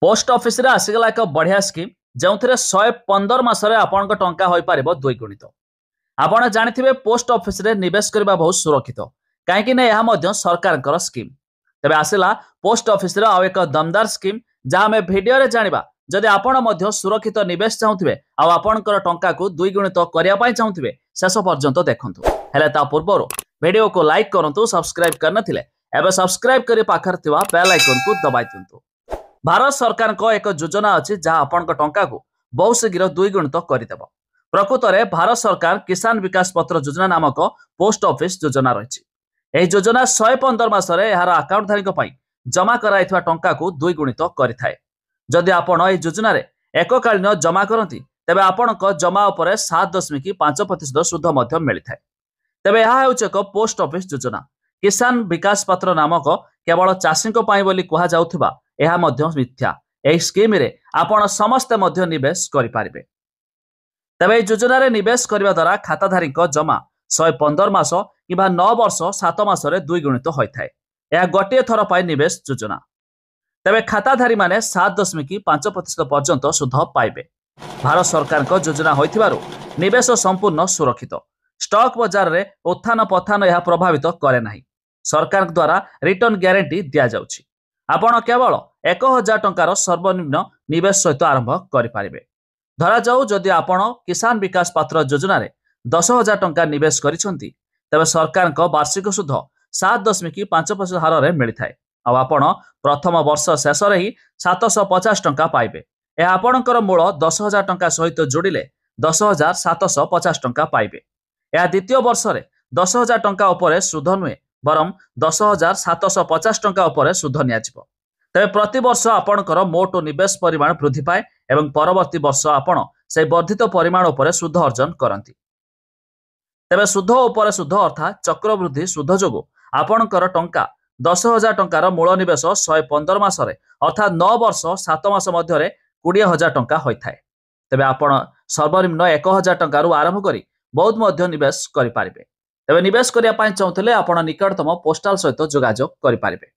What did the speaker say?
Post office रे आसीगला एक बढ़िया स्कीम जो 115 मासरे आपण टंका हो पार द्विगुणित। आपण जानिथिबे पोस्ट ऑफिस रे निवेश करबा बहुत सुरक्षित कहीं ना सरकार स्कीम। तेबे आसिला पोस्ट ऑफिस रे आउ एक दमदार स्कीम जहाँ आम भिडियो रे जानिबा। जदि आपण सुरक्षित निवेश चाहूथिबे आ आपणकर टंका को द्विगुणित करने चाहूथिबे शेष पर्यंत देखंतु। हेले ता पूर्व वीडियो को लाइक करंतु, सब्सक्राइब करनथिले एबे सब्सक्राइब करी पाखर थिबा बेल आइकन को दबाइ दियंतु। भारत सरकार को एक योजना अच्छी जहाँ आपण टंका को बहुत शीघ्र द्विगुणित करदेव। प्रकृत में भारत सरकार किसान विकास पत्र योजना नामक पोस्ट ऑफिस योजना रही। यह योजना 115 मासरे यार आकाउंटधारी जमा कराई टंका को द्विगुणित करें। जदि आपण यह योजना एककालीन जमा करती तेबे आपण जमा उपर 7.5% सुध मिलता है। तेबे यह एक पोस्ट ऑफिस योजना किसान विकास पत्र नामक केवल चाषी बोली कहुवा यह मिथ्या। यह स्कीम रे आपण समस्ते निवेश करें। तेबे योजना रे निवेश करने द्वारा खाताधारी जमा 115 मास कि 9 वर्ष 7 मासरे द्विगुणित होता है। यह गोटे थर पर निवेश योजना। तेबे खाताधारी माने 7.5% पर्यंत सुध पाइबे। भारत सरकार योजना होइथिबारु निवेश संपूर्ण सुरक्षित। स्टॉक बाजार रे उत्थान पथान यह प्रभावित करे नहीं। सरकार द्वारा रिटर्न ग्यारंटी दिया जाउछि। आपण केवल 1000 टंकार सर्वनिम्न निवेश सहित आरंभ करें। धरा जाऊ जदि आपण किसान विकास पत्र योजना रे 10,000 टंका निवेश करिसंती तबे सरकार को वार्षिक सुध 7.5% हार रे मिलता है। आपण प्रथम वर्ष शेष रे ही 750 टंका पाइबे। यह आपणकर मूल 10,000 टंका सहित जोड़िले 10,750 टंका पाइबे। यह द्वितीय वर्ष रे 10,000 टंका उपरे सुध नुहे बरम 10,750 टंका उपरे सुध नियाजिबो। तेबे प्रति वर्ष आपणकर मोट निवेश परिमाण वृद्धि पाए एवं परवर्ती वर्ष आपण से वर्धित परिमाण उपरे सुध अर्जन करंती। तेबे सुध उपरे सुध अर्थात चक्रवृद्धि सुध जोगु आपणकर टंका 10,000 टंकार मूल निवेश 115 मासरे अर्थात 9 वर्ष 7 मास मध्यरे 20,000 टंका होइथाय। तेबे आपण सर्वनिम्न 1,000 टंकारु आरंभ करी बहुत मध्य निवेश करि पारिबे। तेबे निवेश करिया पई चाहूथिले आपण निकटतम पोस्टाल सहित जोगाजोग करि पारिबे।